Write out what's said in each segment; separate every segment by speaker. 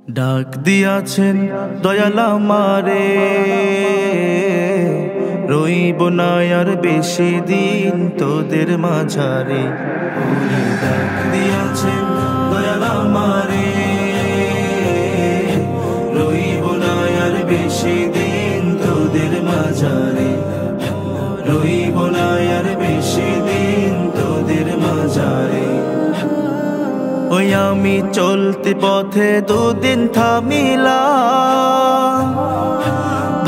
Speaker 1: ডাক দিয়াছেন দয়াল আমারে, রইব না আর বেশি দিন তোদের মাঝারে। ওরে ডাক দিয়াছেন দয়াল আমারে, রইব না আর বেশি দিন তোদের মাঝারে, রইব না আর বেশি দিন তোদের মাঝারে। ওই আমি চলতি পথে দুদিন থামিলাম,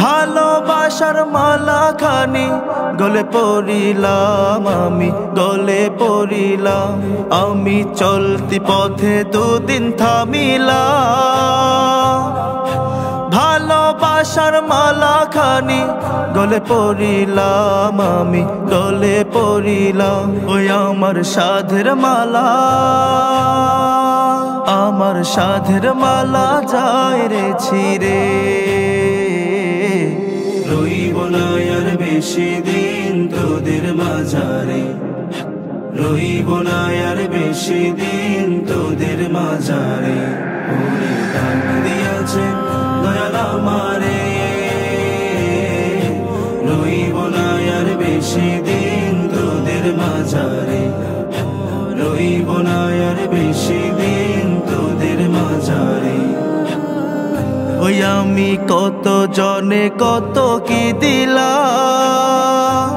Speaker 1: ভালোবাসার মালা খানি গলে পড়িলাম, আমি গলে পড়িলাম। আমি চলতি পথে দুদিন থামিলাম, ভালোবাসার মালা খানি গলে পড়িলাম, আমি গলে পড়িলাম। ওই আমার সাধের মালা, আমার সাধের মালা যায় রে ছিঁড়ে, রইব না আর বেশি দিন তোদের মাঝারে, রইব না আর বেশি দিন তোদের মাঝারে। ওরে ডাক দিয়াছেন দয়াল আমারে, রইব না আর বেশি দিন তোদের মাঝারে, রইব না আর বেশি দিন তোদের মাঝারে। ওই আমি কত জনে কত কি দিলাম,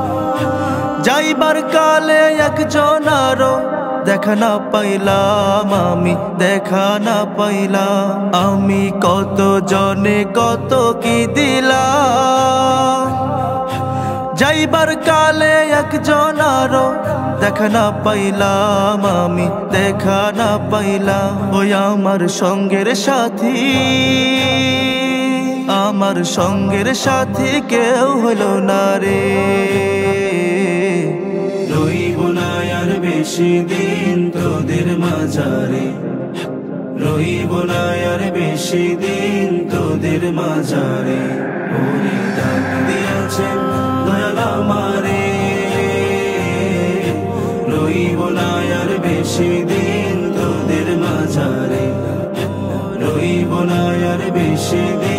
Speaker 1: যাইবার কালে একজন আরো দেখা না পাইলাম, আমি দেখা না পাইলাম। আমি কত জনে কত কি দিলাম, যাইবার কালে একজন আরো দেখা না পাইলাম, আমি দেখা না পাইলাম। ওই আমার সঙ্গের সাথী, আমার সঙ্গের সাথী কেউ হলো না রে, রইব না আর বেশি দিন তোদের মাঝারে, রইব না আর বেশি দিন তোদের মাঝারে। ওরে ডাক দিয়াছেন দয়াল আমারে, রইব না আর বেশি দিন তোদের মাঝারে, রইব না আর বেশি দিন